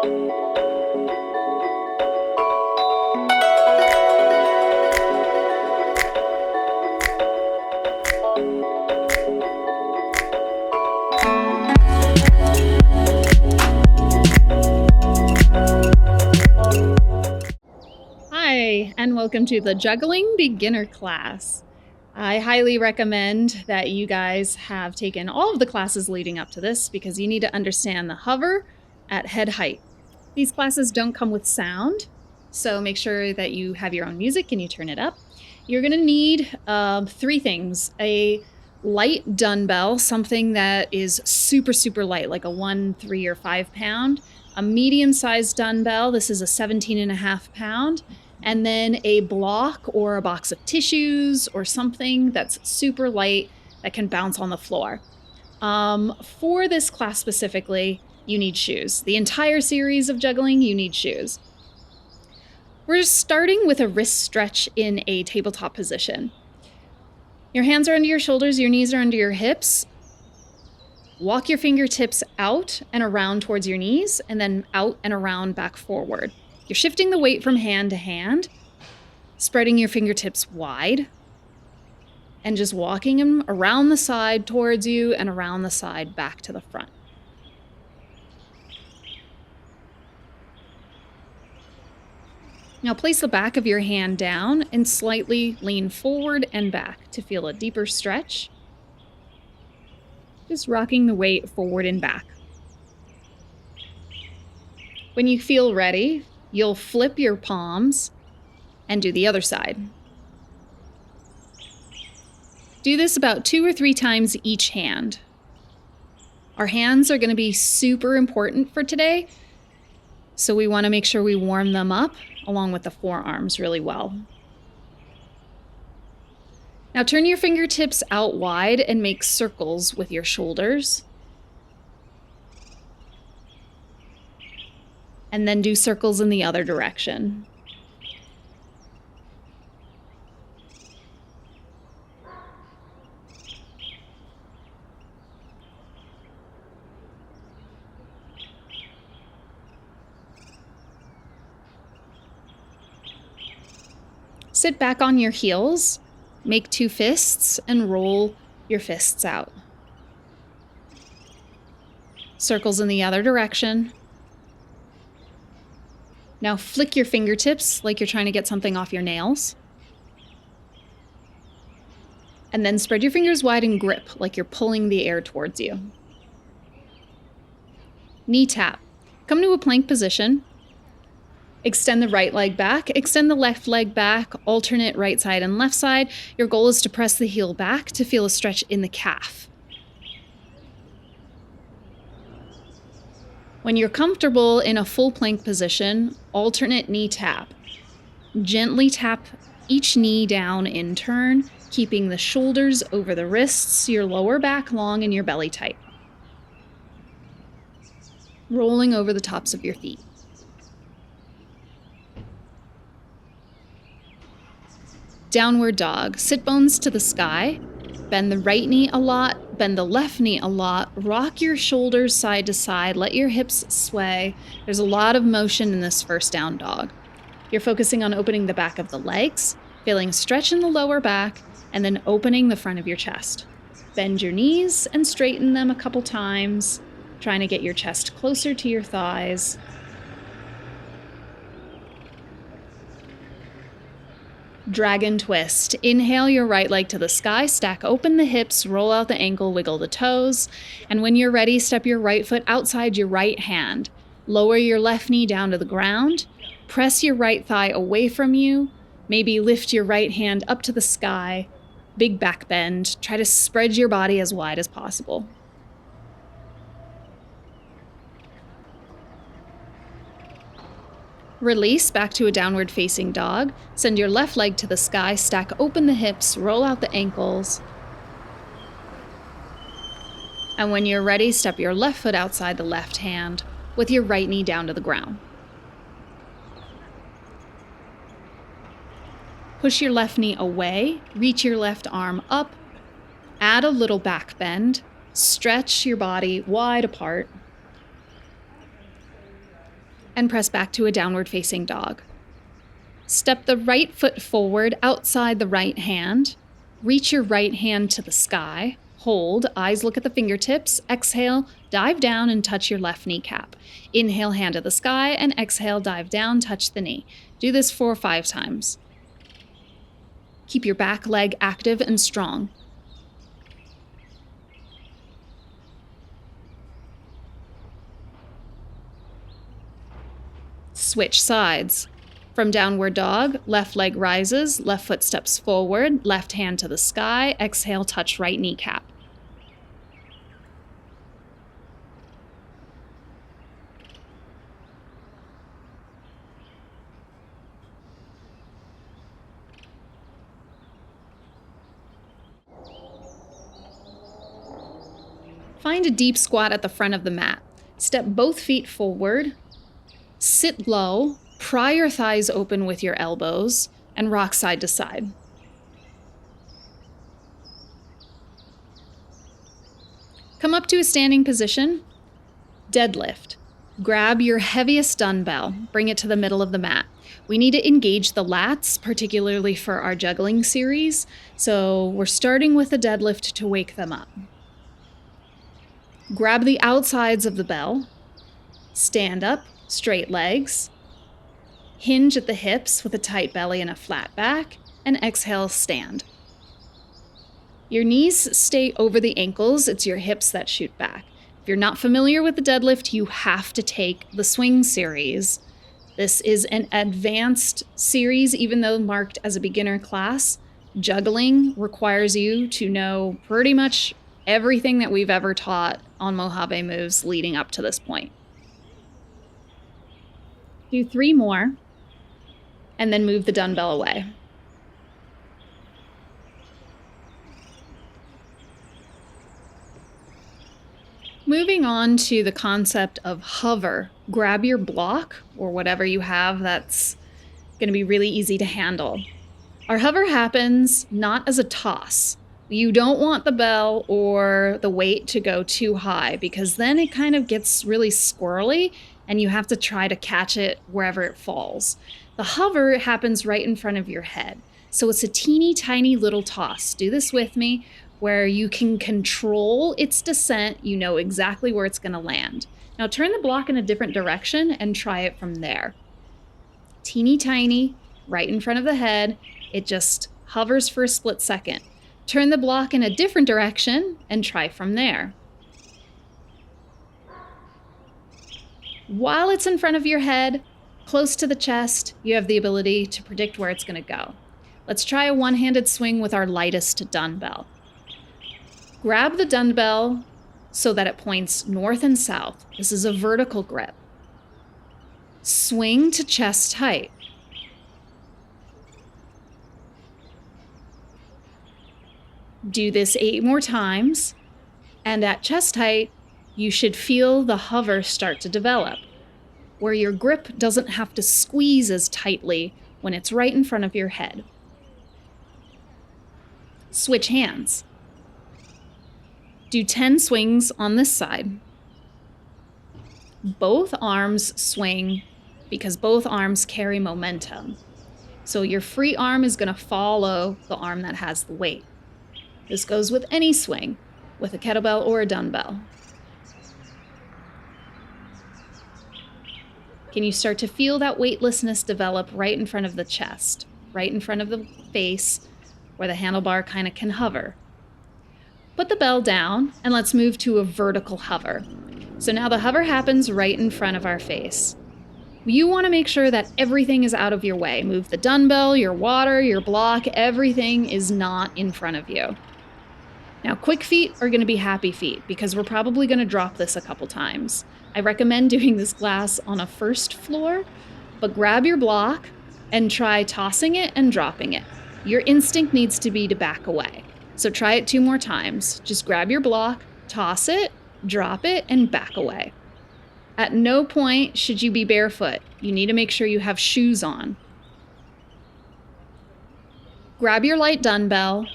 Hi, and welcome to the Juggling Beginner class. I highly recommend that you guys have taken all of the classes leading up to this because you need to understand the hover at head height. These classes don't come with sound, so make sure that you have your own music and you turn it up. You're going to need 3 things: a light dumbbell, something that is super, super light, like a 1, 3, or 5 pound, a medium-sized dumbbell. This is a 17.5 pound. And then a block or a box of tissues or something that's super light that can bounce on the floor. For this class specifically, you need shoes. The entire series of juggling, you need shoes. We're starting with a wrist stretch in a tabletop position. Your hands are under your shoulders, your knees are under your hips. Walk your fingertips out and around towards your knees, and then out and around back forward. You're shifting the weight from hand to hand, spreading your fingertips wide, and just walking them around the side towards you and around the side back to the front. Now place the back of your hand down and slightly lean forward and back to feel a deeper stretch. Just rocking the weight forward and back. When you feel ready, you'll flip your palms and do the other side. Do this about 2 or 3 times each hand. Our hands are going to be super important for today, so we want to make sure we warm them up along with the forearms really well. Now turn your fingertips out wide and make circles with your shoulders. And then do circles in the other direction. Sit back on your heels, make 2 fists, and roll your fists out. Circles in the other direction. Now flick your fingertips like you're trying to get something off your nails. And then spread your fingers wide and grip like you're pulling the air towards you. Knee tap. Come to a plank position. Extend the right leg back, extend the left leg back, alternate right side and left side. Your goal is to press the heel back to feel a stretch in the calf. When you're comfortable in a full plank position, alternate knee tap. Gently tap each knee down in turn, keeping the shoulders over the wrists, your lower back long, and your belly tight. Rolling over the tops of your feet. Downward dog. Sit bones to the sky. Bend the right knee a lot, bend the left knee a lot, rock your shoulders side to side, let your hips sway. There's a lot of motion in this first down dog. You're focusing on opening the back of the legs, feeling a stretch in the lower back, and then opening the front of your chest. Bend your knees and straighten them a couple times, trying to get your chest closer to your thighs. Dragon twist. Inhale your right leg to the sky, stack open the hips, roll out the ankle, wiggle the toes. And when you're ready, step your right foot outside your right hand. Lower your left knee down to the ground. Press your right thigh away from you. Maybe lift your right hand up to the sky. Big back bend. Try to spread your body as wide as possible. Release back to a downward facing dog. Send your left leg to the sky, stack open the hips, roll out the ankles. And when you're ready, step your left foot outside the left hand with your right knee down to the ground. Push your left knee away, reach your left arm up, add a little back bend, stretch your body wide apart. and press back to a downward facing dog. Step the right foot forward outside the right hand. Reach your right hand to the sky. Hold, eyes look at the fingertips. Exhale, dive down and touch your left kneecap. Inhale, hand to the sky, and exhale, dive down, touch the knee. Do this 4 or 5 times. Keep your back leg active and strong. Switch sides. From downward dog, left leg rises, left foot steps forward, left hand to the sky, exhale, touch right kneecap. Find a deep squat at the front of the mat. Step both feet forward, sit low, pry your thighs open with your elbows, and rock side to side. Come up to a standing position, deadlift. Grab your heaviest dumbbell, bring it to the middle of the mat. We need to engage the lats, particularly for our juggling series, so we're starting with a deadlift to wake them up. Grab the outsides of the bell, stand up, straight legs, hinge at the hips with a tight belly and a flat back, and exhale, stand. Your knees stay over the ankles, it's your hips that shoot back. If you're not familiar with the deadlift, you have to take the swing series. This is an advanced series, even though marked as a beginner class. Juggling requires you to know pretty much everything that we've ever taught on Mojave Moves leading up to this point. Do 3 more, and then move the dumbbell away. Moving on to the concept of hover. Grab your block, or whatever you have that's going to be really easy to handle. Our hover happens not as a toss. You don't want the bell or the weight to go too high, because then it kind of gets really squirrely and you have to try to catch it wherever it falls. The hover happens right in front of your head. So it's a teeny tiny little toss. Do this with me, where you can control its descent. You know exactly where it's going to land. Now turn the block in a different direction and try it from there. Teeny tiny, right in front of the head. It just hovers for a split second. Turn the block in a different direction and try from there. While it's in front of your head, close to the chest, you have the ability to predict where it's going to go. Let's try a one-handed swing with our lightest dumbbell. Grab the dumbbell so that it points north and south. This is a vertical grip. Swing to chest height. Do this 8 more times, and at chest height, you should feel the hover start to develop, where your grip doesn't have to squeeze as tightly when it's right in front of your head. Switch hands. Do 10 swings on this side. Both arms swing because both arms carry momentum. So your free arm is going to follow the arm that has the weight. This goes with any swing, with a kettlebell or a dumbbell. Can you start to feel that weightlessness develop right in front of the chest, right in front of the face, where the handlebar kind of can hover? Put the bell down and let's move to a vertical hover. So now the hover happens right in front of our face. You want to make sure that everything is out of your way. Move the dumbbell, your water, your block, everything is not in front of you. Now, quick feet are going to be happy feet because we're probably going to drop this a couple times. I recommend doing this class on a first floor, but grab your block and try tossing it and dropping it. Your instinct needs to be to back away. So try it 2 more times. Just grab your block, toss it, drop it, and back away. At no point should you be barefoot. You need to make sure you have shoes on. Grab your light dumbbell.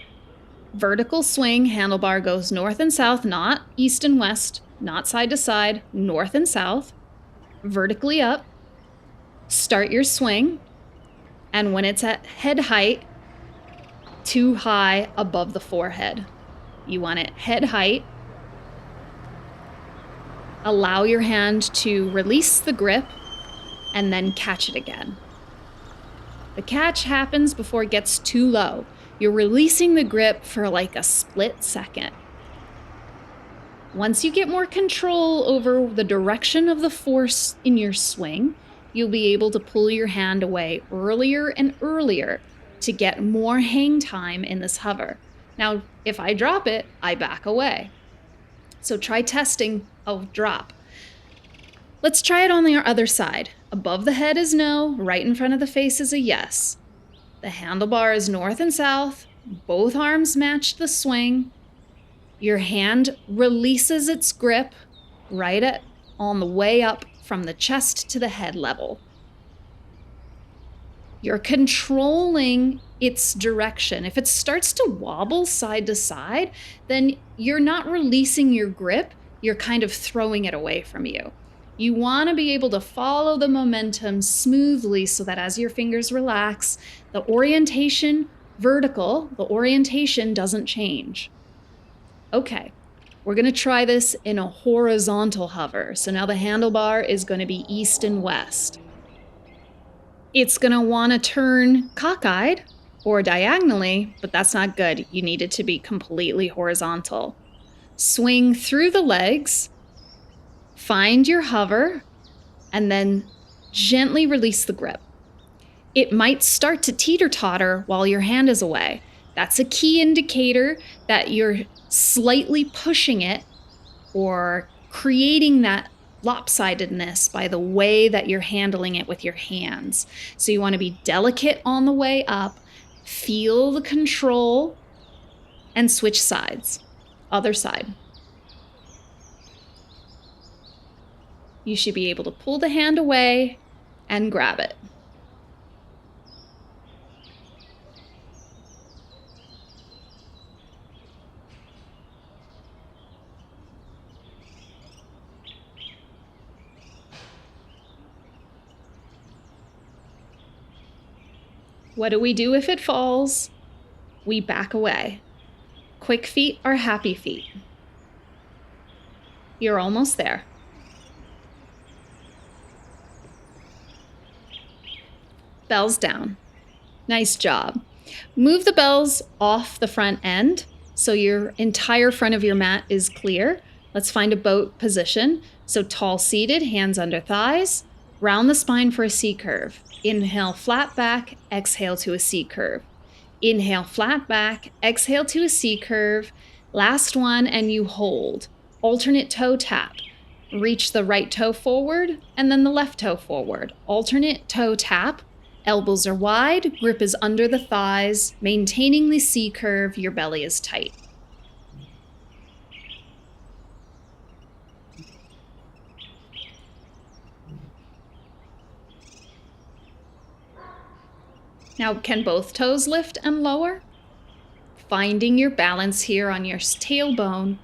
Vertical swing, handlebar goes north and south, not east and west, not side to side, north and south. Vertically up. Start your swing, and when it's at head height, too high above the forehead. You want it head height. Allow your hand to release the grip and then catch it again. The catch happens before it gets too low. You're releasing the grip for like a split second. Once you get more control over the direction of the force in your swing, you'll be able to pull your hand away earlier and earlier to get more hang time in this hover. Now, if I drop it, I back away. So try testing a drop. Let's try it on the other side. Above the head is no, right in front of the face is a yes. The handlebar is north and south, both arms match the swing. Your hand releases its grip on the way up from the chest to the head level. You're controlling its direction. If it starts to wobble side to side, then you're not releasing your grip, you're kind of throwing it away from you. You want to be able to follow the momentum smoothly so that as your fingers relax, the orientation doesn't change. Okay, we're going to try this in a horizontal hover. So now the handlebar is going to be east and west. It's going to want to turn cockeyed or diagonally, but that's not good. You need it to be completely horizontal. Swing through the legs, find your hover, and then gently release the grip. It might start to teeter-totter while your hand is away. That's a key indicator that you're slightly pushing it or creating that lopsidedness by the way that you're handling it with your hands. So you want to be delicate on the way up, feel the control, and switch sides. Other side. You should be able to pull the hand away and grab it. What do we do if it falls? We back away. Quick feet are happy feet. You're almost there. Bells down. Nice job. Move the bells off the front end so your entire front of your mat is clear. Let's find a boat position. So tall seated, hands under thighs. Round the spine for a C curve. Inhale, flat back, exhale to a C curve. Inhale, flat back, exhale to a C curve. Last one, and you hold. Alternate toe tap. Reach the right toe forward and then the left toe forward. Alternate toe tap. Elbows are wide, grip is under the thighs. Maintaining the C curve, your belly is tight. Now, can both toes lift and lower? Finding your balance here on your tailbone,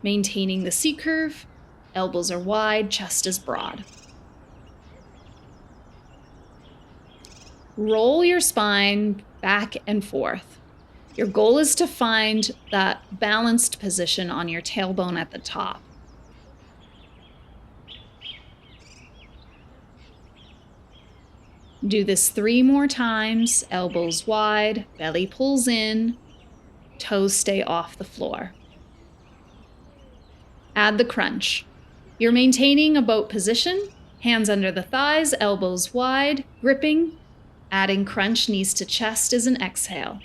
maintaining the C curve, elbows are wide, chest is broad. Roll your spine back and forth. Your goal is to find that balanced position on your tailbone at the top. Do this 3 more times, elbows wide, belly pulls in, toes stay off the floor. Add the crunch. You're maintaining a boat position, hands under the thighs, elbows wide, gripping. Adding crunch, knees to chest is an exhale.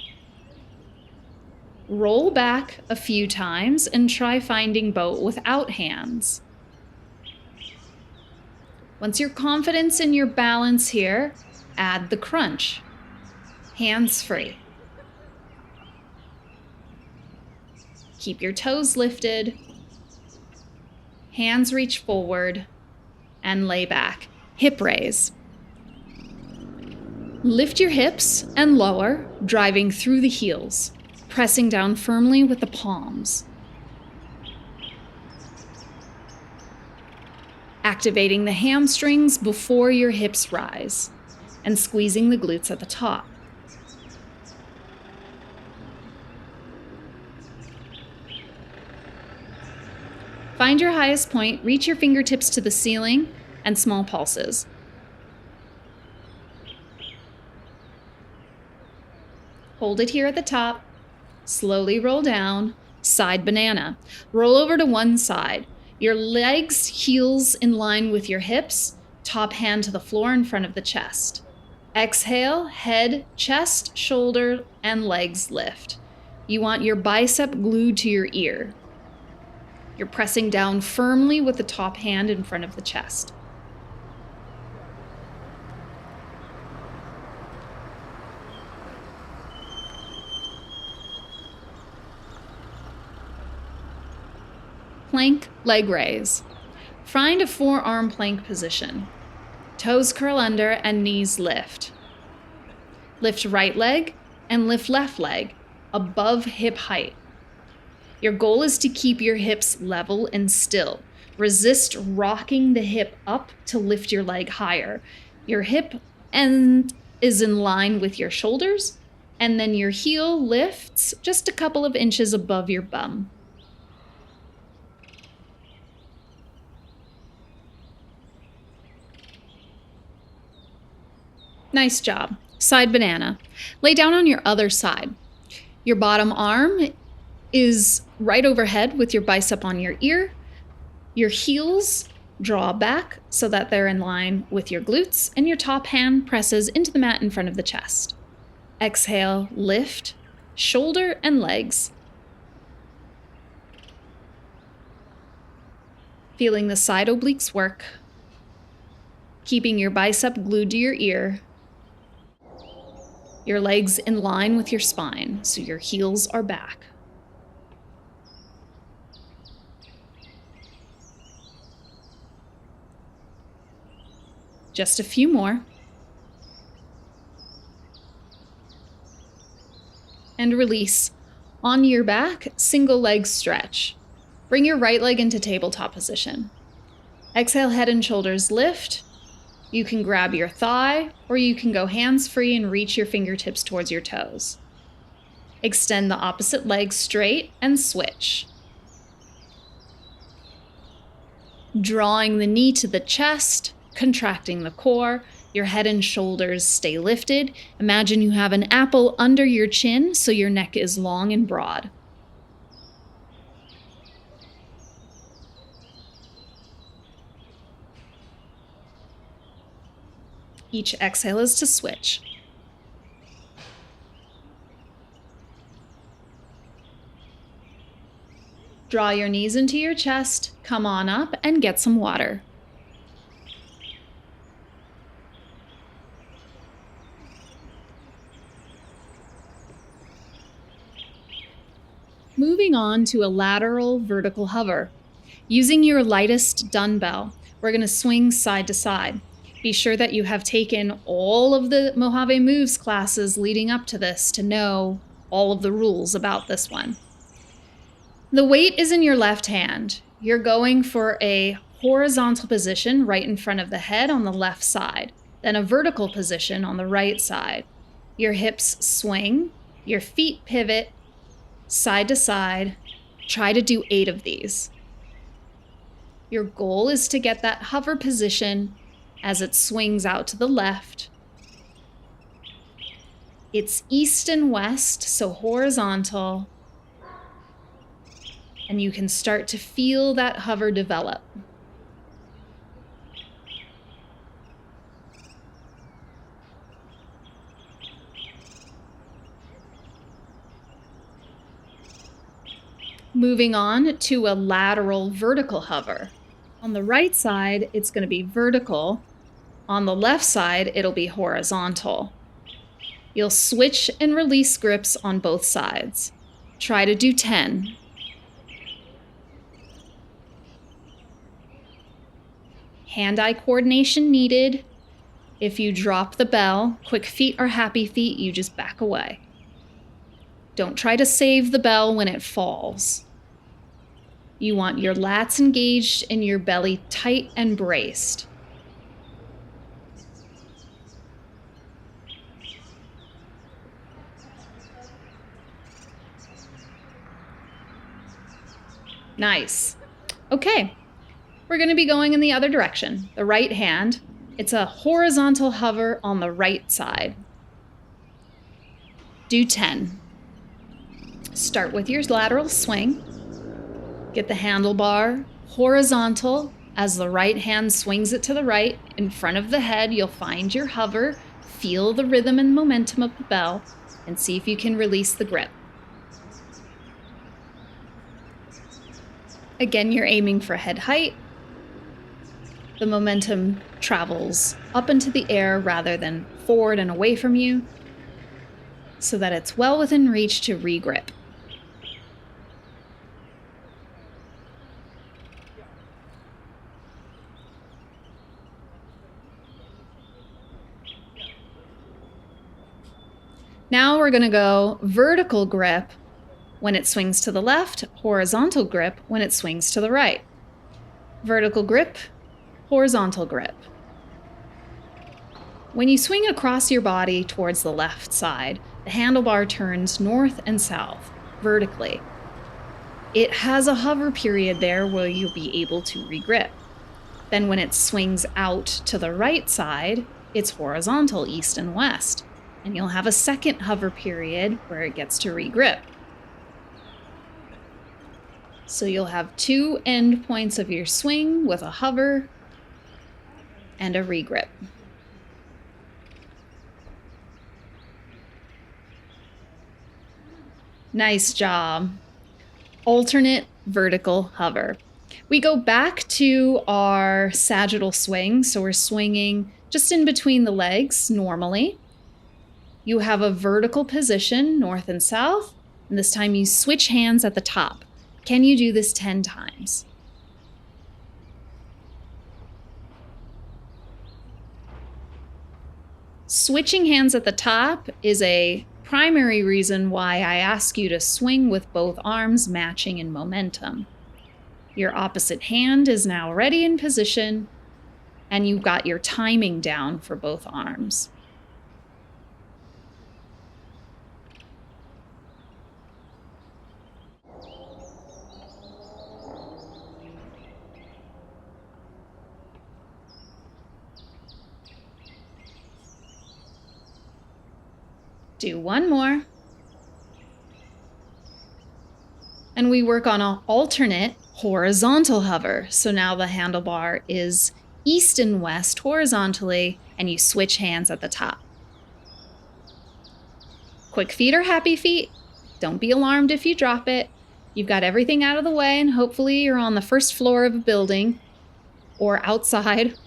Roll back a few times and try finding boat without hands. Once you're confident in your balance here, add the crunch. Hands free. Keep your toes lifted. Hands reach forward and lay back. Hip raise. Lift your hips and lower, driving through the heels, pressing down firmly with the palms. activating the hamstrings before your hips rise, and squeezing the glutes at the top. Find your highest point, reach your fingertips to the ceiling, and small pulses. Hold it here at the top, slowly roll down, side banana. Roll over to one side. Your legs, heels in line with your hips, top hand to the floor in front of the chest. Exhale, head, chest, shoulder, and legs lift. You want your bicep glued to your ear. You're pressing down firmly with the top hand in front of the chest. Plank leg raise. Find a forearm plank position. Toes curl under and knees lift. Lift right leg and lift left leg above hip height. Your goal is to keep your hips level and still. Resist rocking the hip up to lift your leg higher. Your hip end is in line with your shoulders, and then your heel lifts just a couple of inches above your bum. Nice job. Side banana. Lay down on your other side. Your bottom arm is right overhead with your bicep on your ear. Your heels draw back so that they're in line with your glutes, and your top hand presses into the mat in front of the chest. Exhale, lift, shoulder and legs. Feeling the side obliques work. Keeping your bicep glued to your ear. Your legs in line with your spine, so your heels are back. Just a few more. And release. On your back, single leg stretch. Bring your right leg into tabletop position. Exhale, head and shoulders lift. You can grab your thigh, or you can go hands-free and reach your fingertips towards your toes. Extend the opposite leg straight and switch. Drawing the knee to the chest, contracting the core, your head and shoulders stay lifted. Imagine you have an apple under your chin, so your neck is long and broad. Each exhale is to switch. Draw your knees into your chest, come on up and get some water. Moving on to a lateral vertical hover. Using your lightest dumbbell, we're going to swing side to side. Be sure that you have taken all of the Mojave Moves classes leading up to this to know all of the rules about this one. The weight is in your left hand. You're going for a horizontal position right in front of the head on the left side, then a vertical position on the right side. Your hips swing, your feet pivot, side to side. Try to do 8 of these. Your goal is to get that hover position as it swings out to the left. It's east and west, so horizontal. And you can start to feel that hover develop. Moving on to a lateral vertical hover. On the right side, it's going to be vertical. On the left side, it'll be horizontal. You'll switch and release grips on both sides. Try to do 10. Hand-eye coordination needed. If you drop the bell, quick feet or happy feet, you just back away. Don't try to save the bell when it falls. You want your lats engaged and your belly tight and braced. Nice. Okay, we're going to be going in the other direction, the right hand. It's a horizontal hover on the right side. Do 10. Start with your lateral swing. Get the handlebar horizontal as the right hand swings it to the right. In front of the head, you'll find your hover. Feel the rhythm and momentum of the bell and see if you can release the grip. Again, you're aiming for head height. The momentum travels up into the air rather than forward and away from you, so that it's well within reach to re-grip. Now we're going to go vertical grip when it swings to the left, horizontal grip when it swings to the right. Vertical grip, horizontal grip. When you swing across your body towards the left side, the handlebar turns north and south, vertically. It has a hover period there where you'll be able to re-grip. Then when it swings out to the right side, it's horizontal, east and west. And you'll have a second hover period where it gets to re-grip. So you'll have 2 end points of your swing with a hover and a re-grip. Nice job. Alternate vertical hover. We go back to our sagittal swing, so we're swinging just in between the legs normally. You have a vertical position, north and south, and this time you switch hands at the top. Can you do this 10 times? Switching hands at the top is a primary reason why I ask you to swing with both arms matching in momentum. Your opposite hand is now ready in position, and you've got your timing down for both arms. Do one more. And we work on an alternate horizontal hover. So now the handlebar is east and west horizontally, and you switch hands at the top. Quick feet or happy feet. Don't be alarmed if you drop it. You've got everything out of the way, and hopefully you're on the first floor of a building or outside.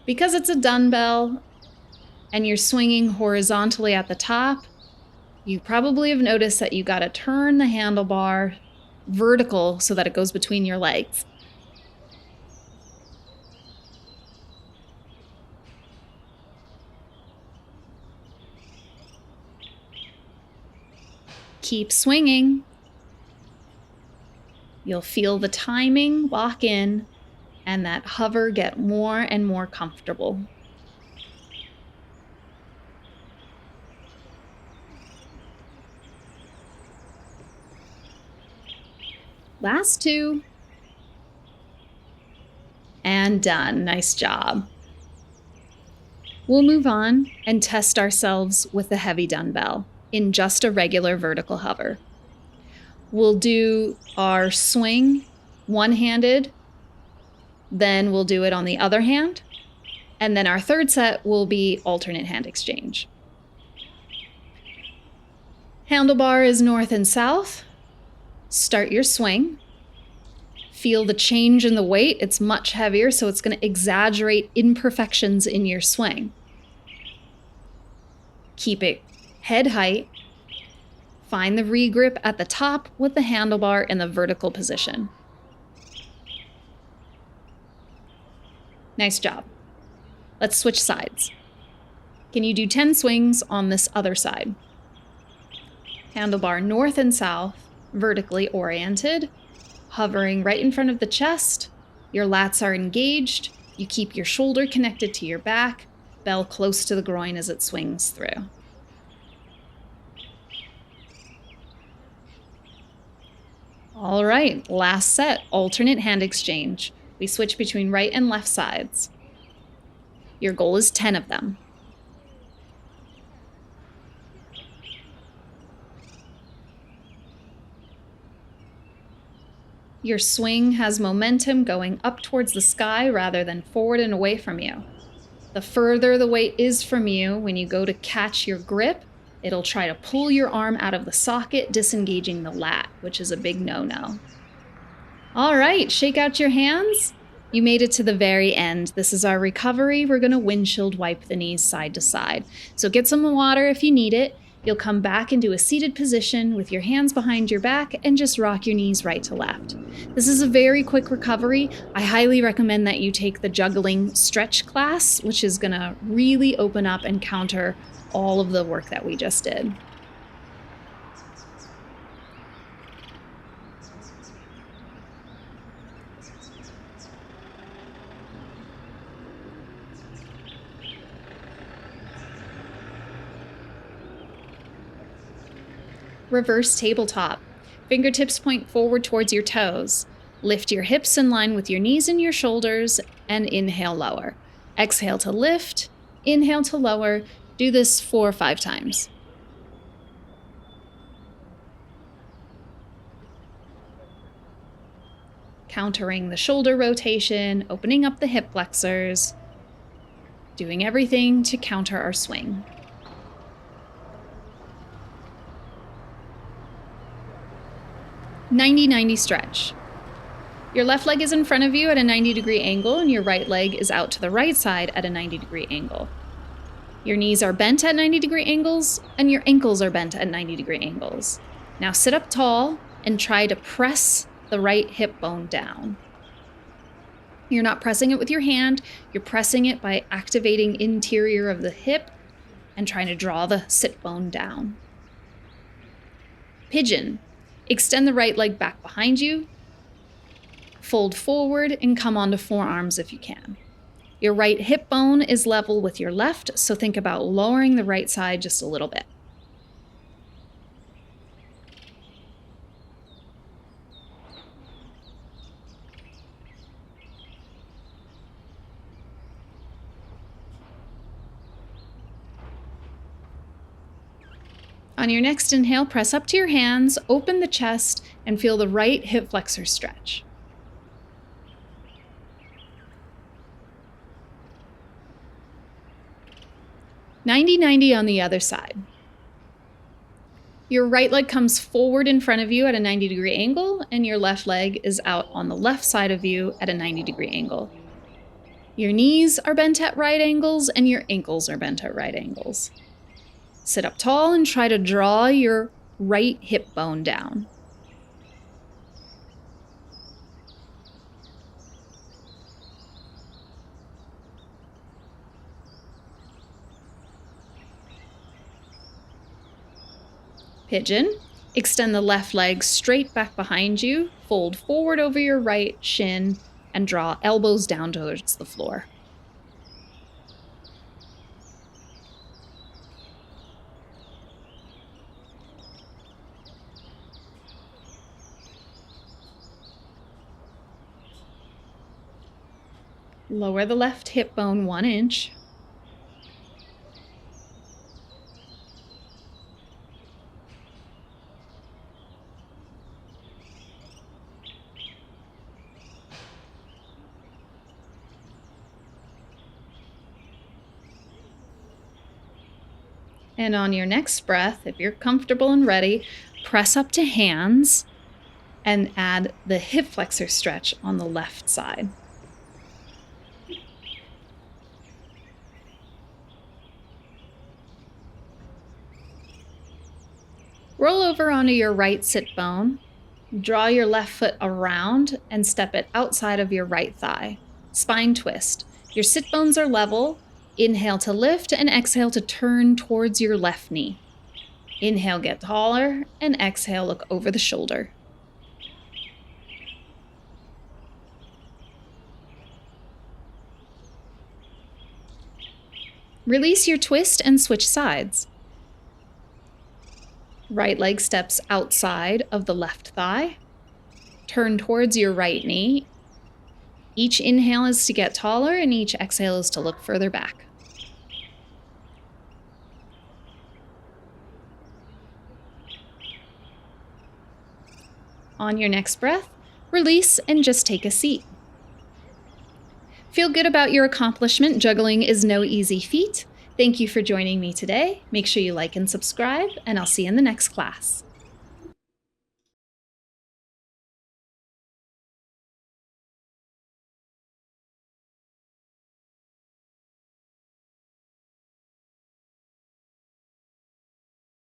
Because it's a dumbbell and you're swinging horizontally at the top, you probably have noticed that you got to turn the handlebar vertical so that it goes between your legs. Keep swinging. You'll feel the timing lock in and that hover get more and more comfortable. Last 2. And done. Nice job. We'll move on and test ourselves with the heavy dumbbell in just a regular vertical hover. We'll do our swing one-handed, then we'll do it on the other hand, and then our third set will be alternate hand exchange. Handlebar is north and south. Start your swing. Feel the change in the weight. It's much heavier, so it's going to exaggerate imperfections in your swing. Keep it head height. Find the re-grip at the top with the handlebar in the vertical position. Nice job. Let's switch sides. Can you do 10 swings on this other side? Handlebar north and south, vertically oriented, hovering right in front of the chest. Your lats are engaged. You keep your shoulder connected to your back, bell close to the groin as it swings through. All right, last set, alternate hand exchange. We switch between right and left sides. Your goal is 10 of them. Your swing has momentum going up towards the sky rather than forward and away from you. The further the weight is from you, when you go to catch your grip, it'll try to pull your arm out of the socket, disengaging the lat, which is a big no-no. All right, shake out your hands. You made it to the very end. This is our recovery. We're going to windshield wipe the knees side to side. So get some water if you need it. You'll come back into a seated position with your hands behind your back and just rock your knees right to left. This is a very quick recovery. I highly recommend that you take the Juggling Stretch class, which is going to really open up and counter all of the work that we just did. Reverse tabletop. Fingertips point forward towards your toes. Lift your hips in line with your knees and your shoulders, and inhale, lower. Exhale to lift, inhale to lower. Do this 4 or 5 times. Countering the shoulder rotation, opening up the hip flexors, doing everything to counter our swing. "90-90 stretch. Your left leg is in front of you at a 90-degree angle, and your right leg is out to the right side at a 90-degree angle. Your knees are bent at 90-degree angles, and your ankles are bent at 90-degree angles. Now sit up tall and try to press the right hip bone down. You're not pressing it with your hand, you're pressing it by activating interior of the hip and trying to draw the sit bone down. Pigeon. Extend the right leg back behind you, fold forward, and come onto forearms if you can. Your right hip bone is level with your left, so think about lowering the right side just a little bit. On your next inhale, press up to your hands, open the chest, and feel the right hip flexor stretch. "90-90 on the other side. Your right leg comes forward in front of you at a 90-degree angle, and your left leg is out on the left side of you at a 90-degree angle. Your knees are bent at right angles, and your ankles are bent at right angles. Sit up tall and try to draw your right hip bone down. Pigeon. Extend the left leg straight back behind you, fold forward over your right shin, and draw elbows down towards the floor. Lower the left hip bone 1 inch. And on your next breath, if you're comfortable and ready, press up to hands and add the hip flexor stretch on the left side. Roll over onto your right sit bone, draw your left foot around and step it outside of your right thigh. Spine twist. Your sit bones are level. Inhale to lift and exhale to turn towards your left knee. Inhale, get taller, and exhale, look over the shoulder. Release your twist and switch sides. Right leg steps outside of the left thigh. Turn towards your right knee. Each inhale is to get taller and each exhale is to look further back. On your next breath, release and just take a seat. Feel good about your accomplishment. Juggling is no easy feat. Thank you for joining me today. Make sure you like and subscribe, and I'll see you in the next class.